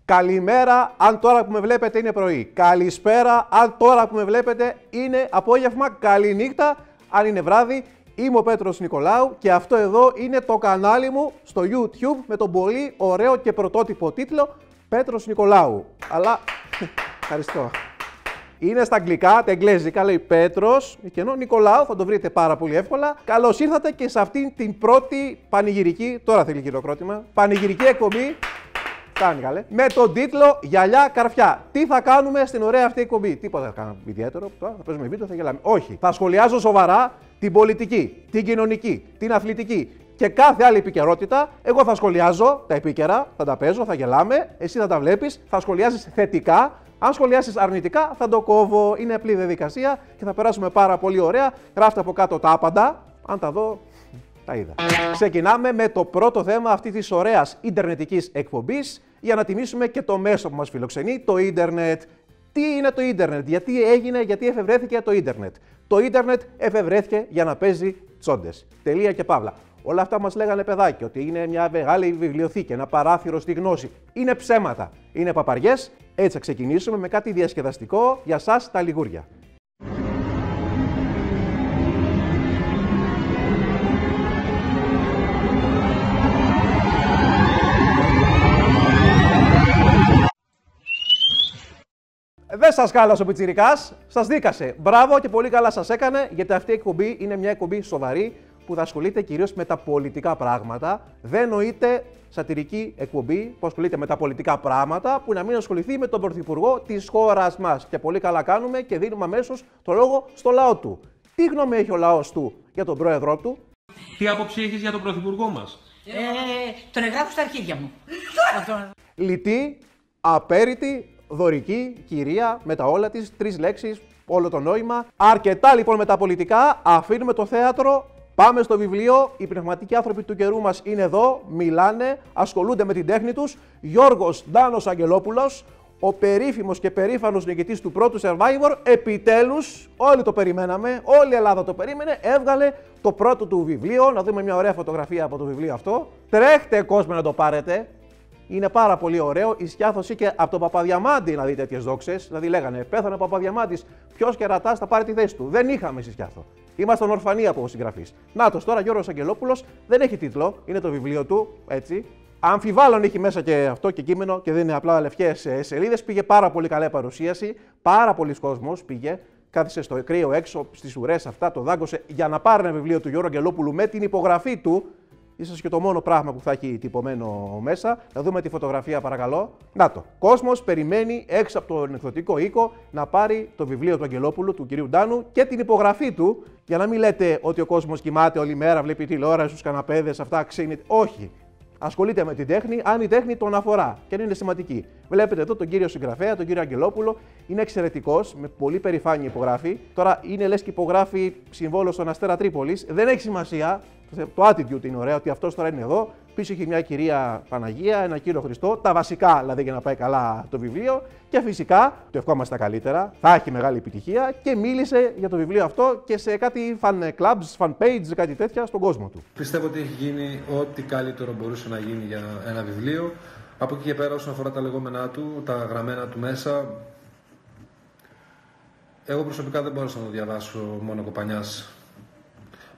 Καλημέρα, αν τώρα που με βλέπετε είναι πρωί. Καλησπέρα, αν τώρα που με βλέπετε είναι απόγευμα. Καληνύχτα, αν είναι βράδυ. Είμαι ο Πέτρος Νικολάου και αυτό εδώ είναι το κανάλι μου στο YouTube με τον πολύ ωραίο και πρωτότυπο τίτλο Πέτρος Νικολάου. Αλλά, ευχαριστώ. Είναι στα αγγλικά, τα εγγλέζικα, λέει Πέτρος, και ενώ Νικολάου θα το βρείτε πάρα πολύ εύκολα. Καλώς ήρθατε και σε αυτήν την πρώτη πανηγυρική, τώρα θέλει χειροκρότημα, πανηγυρική εκπομπή. Κάνει καλέ. Με τον τίτλο Γυαλιά Καρφιά. Τι θα κάνουμε στην ωραία αυτή εκπομπή? Τίποτα θα κάνουμε ιδιαίτερο. Τώρα θα παίζουμε βίντεο, θα γελάμε. Όχι. Θα σχολιάζω σοβαρά την πολιτική, την κοινωνική, την αθλητική και κάθε άλλη επικαιρότητα. Εγώ θα σχολιάζω τα επίκαιρα, θα τα παίζω, θα γελάμε. Εσύ θα τα βλέπεις, θα σχολιάζεις θετικά. Αν σχολιάσεις αρνητικά, θα το κόβω. Είναι απλή διαδικασία και θα περάσουμε πάρα πολύ ωραία. Γράφτε από κάτω τα άπαντα. Αν τα δω, τα είδα. Ξεκινάμε με το πρώτο θέμα αυτής της ωραίας ιντερνετικής εκπομπής για να τιμήσουμε και το μέσο που μας φιλοξενεί, το ίντερνετ. Τι είναι το ίντερνετ, γιατί έγινε, γιατί εφευρέθηκε το ίντερνετ? Το ίντερνετ εφευρέθηκε για να παίζει τσόντες. Τελεία και παύλα. Όλα αυτά μας λέγανε παιδάκι, ότι είναι μια μεγάλη βιβλιοθήκη, ένα παράθυρο στη γνώση. Είναι ψέματα. Είναι παπαριές. Έτσι θα ξεκινήσουμε με κάτι διασκεδαστικό για σας τα λιγούρια. Δεν σας κάλασε ο πιτσιρικάς, σας δίκασε. Μπράβο και πολύ καλά σας έκανε, γιατί αυτή η εκπομπή είναι μια εκπομπή σοβαρή που θα ασχολείται κυρίως με τα πολιτικά πράγματα. Δεν νοείται σατυρική εκπομπή που ασχολείται με τα πολιτικά πράγματα που να μην ασχοληθεί με τον πρωθυπουργό της χώρας μας. Και πολύ καλά κάνουμε και δίνουμε αμέσως το λόγο στο λαό του. Τι γνώμη έχει ο λαός του για τον πρόεδρό του? Τι άποψη έχεις για τον πρωθυπουργό μας? Τον εγγράφω στα αρχίδια μου. Λιτή, απέριτη, δωρική, κυρία, με τα όλα της, 3 λέξεις, όλο το νόημα. Αρκετά λοιπόν με τα πολιτικά, αφήνουμε το θέατρο, πάμε στο βιβλίο. Οι πνευματικοί άνθρωποι του καιρού μας είναι εδώ, μιλάνε, ασχολούνται με την τέχνη τους. Γιώργος Ντάνος Αγγελόπουλος, ο περίφημος και περήφανος νικητής του πρώτου Survivor, επιτέλους, όλοι το περιμέναμε, όλη η Ελλάδα το περίμενε, έβγαλε το πρώτο του βιβλίο. Να δούμε μια ωραία φωτογραφία από το βιβλίο αυτό. Τρέχτε κόσμο να το πάρετε. Είναι πάρα πολύ ωραίο. Η Σκιάθος είχε από τον Παπαδιαμάντη να δει τέτοιες δόξες. Δηλαδή λέγανε πέθανε ο Παπαδιαμάντης. Ποιος κερατάς θα πάρει τη θέση του? Δεν είχαμε στη Σκιάθο. Ήμασταν ορφανοί από συγγραφείς. Νάτος τώρα Γιώργος Αγγελόπουλος, δεν έχει τίτλο, είναι το βιβλίο του, έτσι. Αμφιβάλλον έχει μέσα και αυτό και κείμενο και δεν είναι απλά λευκές σελίδες. Πήγε πάρα πολύ καλά η παρουσίαση. Πάρα πολλοί κόσμος πήγε. Κάθισε στο κρύο έξω, στις ουρές αυτά, το δάγκωσε για να πάρει ένα βιβλίο του Γιώργου Αγγελόπουλου με την υπογραφή του. Ίσως και το μόνο πράγμα που θα έχει τυπωμένο μέσα. Να δούμε τη φωτογραφία παρακαλώ. Να το. Κόσμος περιμένει έξω από τον εκδοτικό οίκο να πάρει το βιβλίο του Αγγελόπουλου, του κυρίου Ντάνου και την υπογραφή του. Για να μην λέτε ότι ο κόσμος κοιμάται όλη μέρα, βλέπει τηλεόραση στους καναπέδες, αυτά ξύνεται. Όχι. Ασχολείται με την τέχνη, αν η τέχνη τον αφορά και αν είναι σημαντική. Βλέπετε εδώ τον κύριο συγγραφέα, τον κύριο Αγγελόπουλο. Είναι εξαιρετικός, με πολύ περηφάνεια υπογράφει. Τώρα είναι λες και υπογράφει συμβόλαιο στον Αστέρα Τρίπολης. Δεν έχει σημασία. Το attitude είναι ωραίο, ότι αυτός τώρα είναι εδώ. Πίσω έχει μια κυρία Παναγία, ένα κύριο Χριστό. Τα βασικά δηλαδή για να πάει καλά το βιβλίο. Και φυσικά, το ευχόμαστε τα καλύτερα, θα έχει μεγάλη επιτυχία. Και μίλησε για το βιβλίο αυτό και σε κάτι fan clubs, fan page, κάτι τέτοια στον κόσμο του. Πιστεύω ότι έχει γίνει ό,τι καλύτερο μπορούσε να γίνει για ένα βιβλίο. Από εκεί και πέρα, όσον αφορά τα λεγόμενά του, τα γραμμένα του μέσα, εγώ προσωπικά δεν μπόρεσα να το διαβάσω μόνο κοπανιάς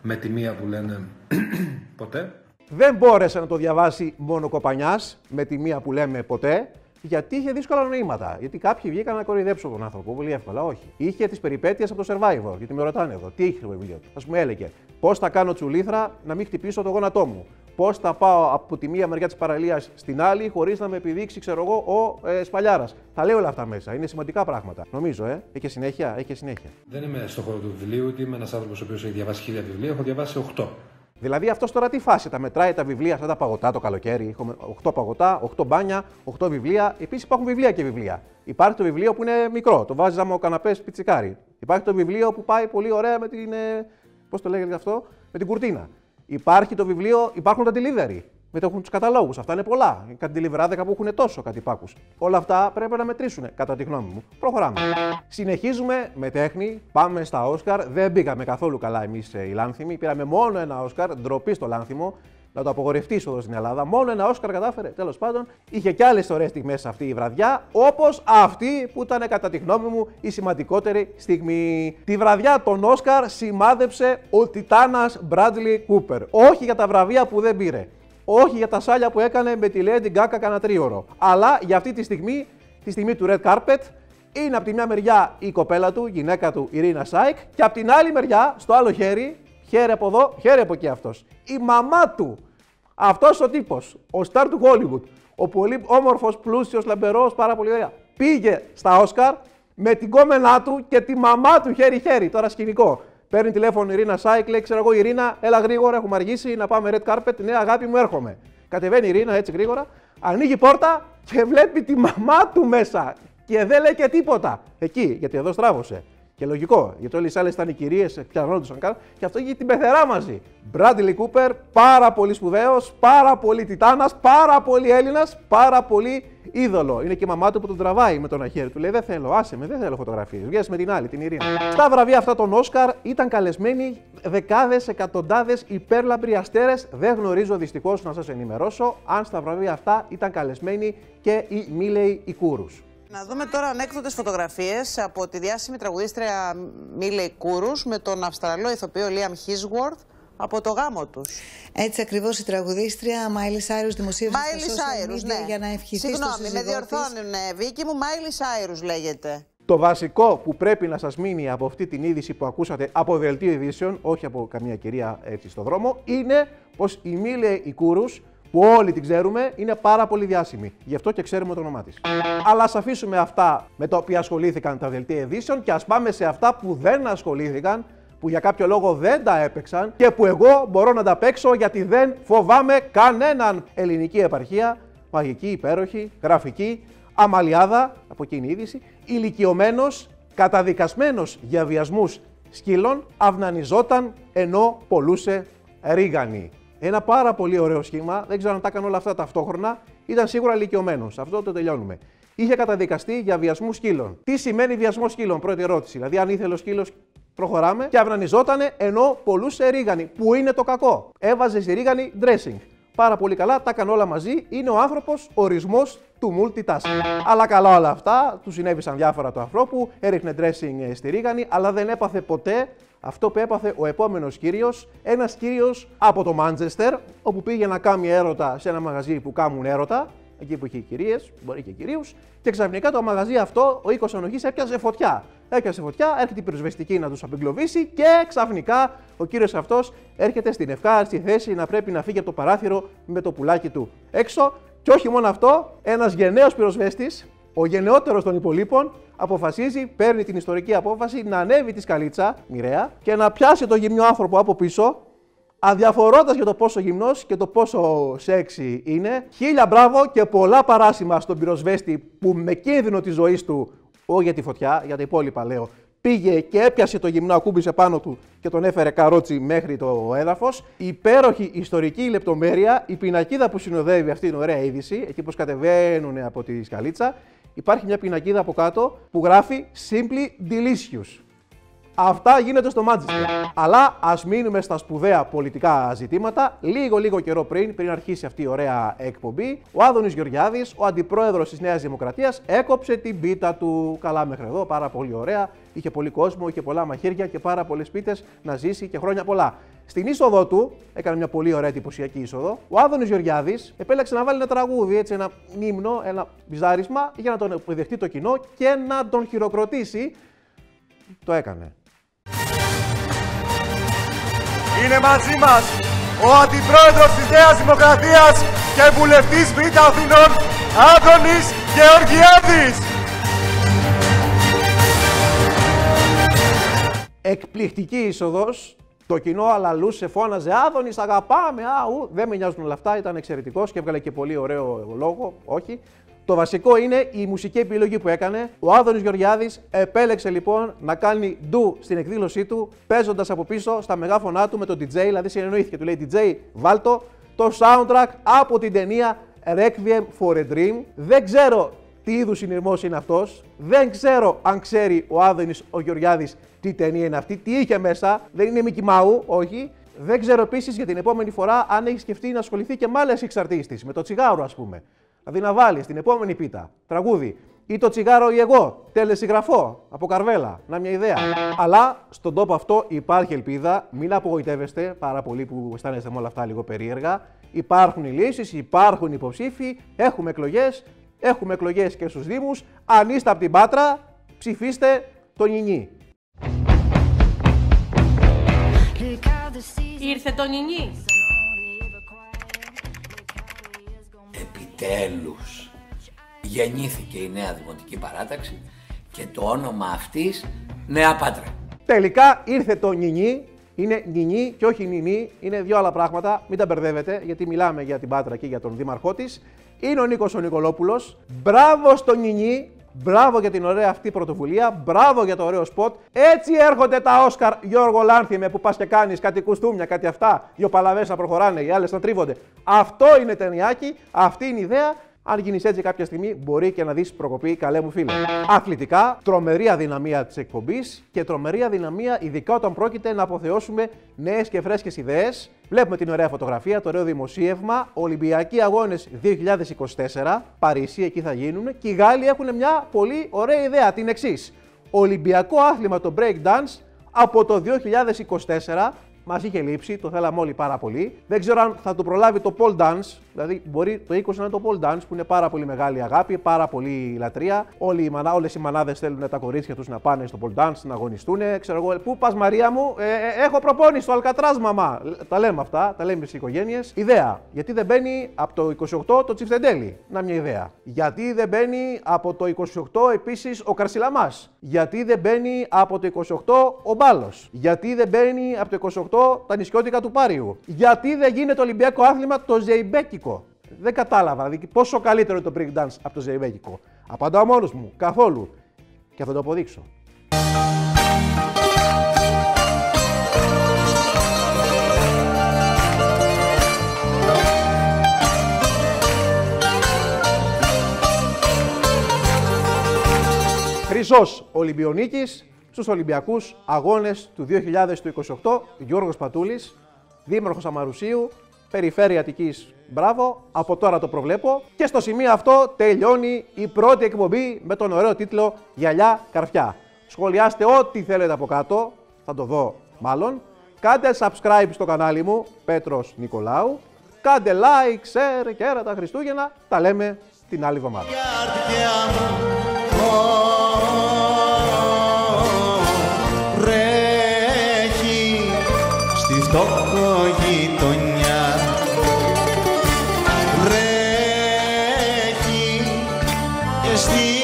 με τη μία που λένε ποτέ. Δεν μπόρεσε να το διαβάσει μόνο κοπανιάς με τη μία που λέμε ποτέ, γιατί είχε δύσκολα νοήματα. Γιατί κάποιοι βγήκαν να κοροϊδέψουν τον άνθρωπο πολύ εύκολα. Όχι. Είχε τις περιπέτειες από το Survivor. Γιατί με ρωτάνε εδώ, τι είχε το βιβλίο του? Ας πούμε, έλεγε πώς θα κάνω τσουλήθρα να μην χτυπήσω το γόνατό μου. Πώς θα πάω από τη μία μεριά της παραλίας στην άλλη χωρίς να με επιδείξει, ξέρω εγώ, ο Σπαλιάρας. Θα λέει όλα αυτά μέσα. Είναι σημαντικά πράγματα. Νομίζω, Έχει συνέχεια. Δεν είμαι στο χώρο του βιβλίου, ότι είμαι ένας άνθρωπος ο οποίος έχει διαβάσει 1000 βιβλία, έχω διαβάσει 8. Δηλαδή αυτό τώρα τι φάση, τα μετράει τα βιβλία, αυτά τα παγωτά το καλοκαίρι. Έχουμε 8 παγωτά, 8 μπάνια, 8 βιβλία. Επίσης υπάρχουν βιβλία και βιβλία. Υπάρχει το βιβλίο που είναι μικρό, το βάζεις άμα ο καναπές πιτσικάρι. Υπάρχει το βιβλίο που πάει πολύ ωραία με την. Πώς το λέγεται αυτό, με την κουρτίνα. Υπάρχει το βιβλίο, υπάρχουν τα delivery. μετέχουν τους καταλόγους. Αυτά είναι πολλά. Κάτι λιβράδικα που έχουν τόσο κάτι πάκους. Όλα αυτά πρέπει να μετρήσουν, κατά τη γνώμη μου. Προχωράμε. Συνεχίζουμε με τέχνη. Πάμε στα Όσκαρ. Δεν πήγαμε καθόλου καλά εμείς οι Λάνθιμοι. Πήραμε μόνο ένα Όσκαρ. Ντροπή στο Λάνθιμο. Να το απογορευτεί εδώ στην Ελλάδα. Μόνο ένα Όσκαρ κατάφερε. Τέλος πάντων, είχε και άλλες ωραίες στιγμές αυτή η βραδιά. Όπως αυτή που ήταν, κατά τη γνώμη μου, η σημαντικότερη στιγμή. Τη βραδιά των Όσκαρ σημάδεψε ο Τιτάνας Μπράντλι Κούπερ. Όχι για τα βραβεία που δεν πήρε. Όχι για τα σάλια που έκανε με τη Lady Gaga κανένα τρίωρο. Αλλά για αυτή τη στιγμή του Red Carpet, είναι από τη μια μεριά η κοπέλα του, η γυναίκα του, η Ρίνα Σάικ, και από την άλλη μεριά, στο άλλο χέρι, χέρι από εδώ, χέρι από εκεί αυτός, η μαμά του. Αυτός ο τύπος, ο στάρ του Hollywood, ο πολύ όμορφος, πλούσιος, λαμπερός, πάρα πολύ ωραία, πήγε στα Όσκαρ με την κόμενά του και τη μαμά του χέρι-χέρι. Τώρα σκηνικό. Παίρνει τηλέφωνο η Ρίνα Σάικ, λέει: ξέρω εγώ, Ειρήνα, έλα γρήγορα, έχουμε αργήσει να πάμε red carpet. Ναι, αγάπη μου, έρχομαι. Κατεβαίνει η Ειρήνα έτσι γρήγορα, ανοίγει πόρτα και βλέπει τη μαμά του μέσα. Και δεν λέει και τίποτα. Εκεί, γιατί εδώ στράβωσε. Και λογικό, γιατί όλες οι άλλες ήταν οι κυρίες, πιανόντουσαν καν, και αυτό είχε την πεθερά μαζί. Μπράντλι Κούπερ, πάρα πολύ σπουδαίος, πάρα πολύ τιτάνας, πάρα πολύ Έλληνας, πάρα πολύ είδωλο. Είναι και η μαμά του που τον τραβάει με το ένα χέρι του. Λέει: δεν θέλω, άσε με, δεν θέλω φωτογραφίες. Βγες με την άλλη, την Ειρήνα. Στα βραβεία αυτά των Όσκαρ ήταν καλεσμένοι δεκάδες, εκατοντάδες υπέρλαμπροι αστέρες. Δεν γνωρίζω δυστυχώς να σας ενημερώσω αν στα βραβεία αυτά ήταν καλεσμένοι και οι Μίλεϊ Ικούρους. Να δούμε τώρα ανέκδοτες φωτογραφίες από τη διάσημη τραγουδίστρια Μίλεϊ Κούρους με τον Αυστραλό ηθοποιό Λίαμ Χίσγουορθ από το γάμο τους. Έτσι ακριβώς η τραγουδίστρια Μάιλι Σάιρους δημοσίευσε στα social media για να ευχηθεί στο σύζυγό της. Συγγνώμη, με διορθώνουν, Βίκη μου, Μάιλι Σάιρους λέγεται. Το βασικό που πρέπει να σας μείνει από αυτή την είδηση που ακούσατε από δελτίο ειδήσεων, όχι από καμία κυρία έτσι στο δρόμο, είναι πως η Μίλεϊ Ικούρους, που όλοι την ξέρουμε, είναι πάρα πολύ διάσημη. Γι' αυτό και ξέρουμε το όνομά της. Αλλά ας αφήσουμε αυτά με τα οποία ασχολήθηκαν τα δελτία ειδήσεων και ας πάμε σε αυτά που δεν ασχολήθηκαν, που για κάποιο λόγο δεν τα έπαιξαν και που εγώ μπορώ να τα παίξω γιατί δεν φοβάμαι κανέναν. Ελληνική επαρχία, μαγική, υπέροχη, γραφική, αμαλιάδα, από εκείνη η είδηση, ηλικιωμένος, καταδικασμένος για βιασμούς σκύλων, αυνανιζόταν ενώ πολλούσε ρίγανη. Ένα πάρα πολύ ωραίο σχήμα, δεν ξέρω αν τα έκανε όλα αυτά ταυτόχρονα, ήταν σίγουρα ηλικιωμένος. Αυτό το τελειώνουμε. Είχε καταδικαστεί για βιασμού σκύλων. Τι σημαίνει βιασμό σκύλων, πρώτη ερώτηση. Δηλαδή, αν ήθελε ο σκύλος, προχωράμε, και αυνανιζότανε ενώ πολλούσε ρίγανη. Πού είναι το κακό? Έβαζε στη ρίγανη dressing. Πάρα πολύ καλά, τα έκανε όλα μαζί. Είναι ο άνθρωπος ορισμός του multitasking. Αλλά καλά όλα αυτά, του συνέβησαν διάφορα του ανθρώπου, έριχνε dressing στη ρίγανη, αλλά δεν έπαθε ποτέ αυτό που έπαθε ο επόμενος κύριος, ένας κύριος από το Μάντσεστερ, όπου πήγε να κάνει έρωτα σε ένα μαγαζί που κάνουν έρωτα, εκεί που είχε κυρίες, μπορεί και κυρίους, και ξαφνικά το μαγαζί αυτό, ο οίκος ανοχής, έπιασε φωτιά. Έπιασε φωτιά, έρχεται η πυροσβεστική να τους απεγκλωβίσει και ξαφνικά ο κύριος αυτός έρχεται στην ευχάριστη θέση να πρέπει να φύγει από το παράθυρο με το πουλάκι του έξω. Και όχι μόνο αυτό, ένας γενναίος πυροσβέστης, ο γενναιότερος των υπολείπων, αποφασίζει, παίρνει την ιστορική απόφαση να ανέβει τη σκαλίτσα, μοιραία, και να πιάσει το γυμνό άνθρωπο από πίσω, αδιαφορώντας για το πόσο γυμνός και το πόσο σεξι είναι. Χίλια μπράβο και πολλά παράσημα στον πυροσβέστη που με κίνδυνο της ζωής του, όχι για τη φωτιά, για τα υπόλοιπα λέω, πήγε και έπιασε το γυμνό, ακούμπησε πάνω του και τον έφερε καρότσι μέχρι το έδαφος. Υπέροχη ιστορική λεπτομέρεια, η πινακίδα που συνοδεύει αυτή την ωραία είδηση, εκεί πως κατεβαίνουν από τη σκαλίτσα, υπάρχει μια πινακίδα από κάτω που γράφει Simply Delicious. Αυτά γίνεται στο Μάντσεστερ. Αλλά ας μείνουμε στα σπουδαία πολιτικά ζητήματα. Λίγο καιρό πριν αρχίσει αυτή η ωραία εκπομπή, ο Άδωνης Γεωργιάδης, ο αντιπρόεδρος της Νέας Δημοκρατίας, έκοψε την πίτα του. Καλά μέχρι εδώ, πάρα πολύ ωραία. Είχε πολύ κόσμο, είχε πολλά μαχαίρια και πάρα πολλές πίτες να ζήσει και χρόνια πολλά. Στην είσοδό του, έκανε μια πολύ ωραία εντυπωσιακή είσοδο, ο Άδωνης Γεωργιάδης επέλεξε να βάλει ένα τραγούδι, έτσι, ένα ύμνο, ένα μπιζάρισμα για να τον αποδεχτεί το κοινό και να τον χειροκροτήσει. Το έκανε. Είναι μαζί μας ο Αντιπρόεδρος της Νέας Δημοκρατίας και Βουλευτής Β' Αθηνών, Άδωνης Γεωργιάδης. Εκπληκτική είσοδος. Το κοινό αλαλούσε, φώναζε Άδωνης, αγαπάμε, δεν με νοιάζουν όλα αυτά, ήταν εξαιρετικός και έβγαλε και πολύ ωραίο λόγο, όχι. Το βασικό είναι η μουσική επιλογή που έκανε. Ο Άδωνης Γεωργιάδης επέλεξε λοιπόν να κάνει ντου στην εκδήλωσή του, παίζοντας από πίσω στα μεγάφωνά του με τον DJ, δηλαδή συνεννοήθηκε. Του λέει DJ, βάλτο, το soundtrack από την ταινία Requiem for a Dream. Δεν ξέρω τι είδους συνειρμός είναι αυτός. Δεν ξέρω αν ξέρει ο Άδωνης ο Γεωργιάδης τι ταινία είναι αυτή, τι είχε μέσα. Δεν είναι Μικι Μάου, όχι. Δεν ξέρω επίσης για την επόμενη φορά αν έχει σκεφτεί να ασχοληθεί και με άλλες εξαρτήσεις, με το τσιγάρο ας πούμε. Δηλαδή να βάλει στην επόμενη πίτα τραγούδι ή το τσιγάρο ή εγώ, τελεσυγραφώ από Καρβέλα, να μια ιδέα. Αλλά στον τόπο αυτό υπάρχει ελπίδα, μην απογοητεύεστε πάρα πολύ που αισθάνεστε με όλα αυτά λίγο περίεργα. Υπάρχουν οι λύσεις, υπάρχουν υποψήφοι, έχουμε εκλογές και στους Δήμους. Αν είστε από την Πάτρα, ψηφίστε το Νινί. Ήρθε το Νινί. Επιτέλους γεννήθηκε η νέα Δημοτική Παράταξη και το όνομα αυτής Νέα Πάτρα. Τελικά ήρθε το Νινί. Είναι Νινί και όχι Νινί, είναι δύο άλλα πράγματα, μην τα μπερδεύετε, γιατί μιλάμε για την Πάτρα και για τον δήμαρχό της. Είναι ο Νίκος ο Νικολόπουλος. Μπράβο στο Νινί, μπράβο για την ωραία αυτή πρωτοβουλία, μπράβο για το ωραίο σποτ. Έτσι έρχονται τα Όσκαρ, Γιώργο Λάνθιμε, που πας και κάνεις κάτι κουστούμια, κάτι αυτά. Δύο παλαβές να προχωράνε, οι άλλες να τρίβονται. Αυτό είναι ταινιάκι, αυτή είναι η ιδέα. Αν γίνεις έτσι κάποια στιγμή, μπορεί και να δεις προκοπή, καλέ μου φίλε. Αθλητικά, τρομερή αδυναμία της εκπομπής και τρομερή αδυναμία, ειδικά όταν πρόκειται να αποθεώσουμε νέες και φρέσκες ιδέες. Βλέπουμε την ωραία φωτογραφία, το ωραίο δημοσίευμα. Ολυμπιακοί Αγώνες 2024, Παρίσι, εκεί θα γίνουν. Και οι Γάλλοι έχουν μια πολύ ωραία ιδέα, την εξής. Ολυμπιακό άθλημα το breakdance από το 2024. Μας είχε λείψει, το θέλαμε όλοι πάρα πολύ. Δεν ξέρω αν θα το προλάβει το pole dance, δηλαδή μπορεί το 20 να είναι το pole dance που είναι πάρα πολύ μεγάλη αγάπη, πάρα πολύ λατρεία. Όλες οι μανάδες θέλουν τα κορίτσια τους να πάνε στο pole dance, να αγωνιστούν. Ξέρω εγώ, πού πας Μαρία μου, έχω προπόνηση στο Αλκατράζ μαμά. Τα λέμε αυτά, τα λέμε στις οικογένειες. Ιδέα, γιατί δεν μπαίνει από το 28 το Τσιφτεντέλη, να μια ιδέα. Γιατί δεν μπαίνει από το 28 επίσης ο Καρσιλαμάς. Γιατί δεν μπαίνει από το 28 ο Μπάλος. Γιατί δεν μπαίνει από το 28 τα νησιώτικα του Πάριου. Γιατί δεν γίνεται Ολυμπιακό άθλημα το ζεϊμπέκικο. Δεν κατάλαβα, δηλαδή πόσο καλύτερο είναι το breakdance από το ζεϊμπέκικο. Απαντάω μόνος μου, καθόλου. Και θα το αποδείξω. Χρυσός Ολυμπιονίκης στους Ολυμπιακούς Αγώνες του 2028, Γιώργος Πατούλης, δήμαρχος Αμαρουσίου, Περιφέρεια Αττικής, μπράβο, από τώρα το προβλέπω. Και στο σημείο αυτό τελειώνει η πρώτη εκπομπή με τον ωραίο τίτλο «Γυαλιά Καρφιά». Σχολιάστε ό,τι θέλετε από κάτω, θα το δω μάλλον. Κάντε subscribe στο κανάλι μου, Πέτρος Νικολάου. Κάντε like, share και έρωτα Χριστούγεννα. Τα λέμε την άλλη εβδομάδα. Στη φτωχογειτονιά βρέχει και στη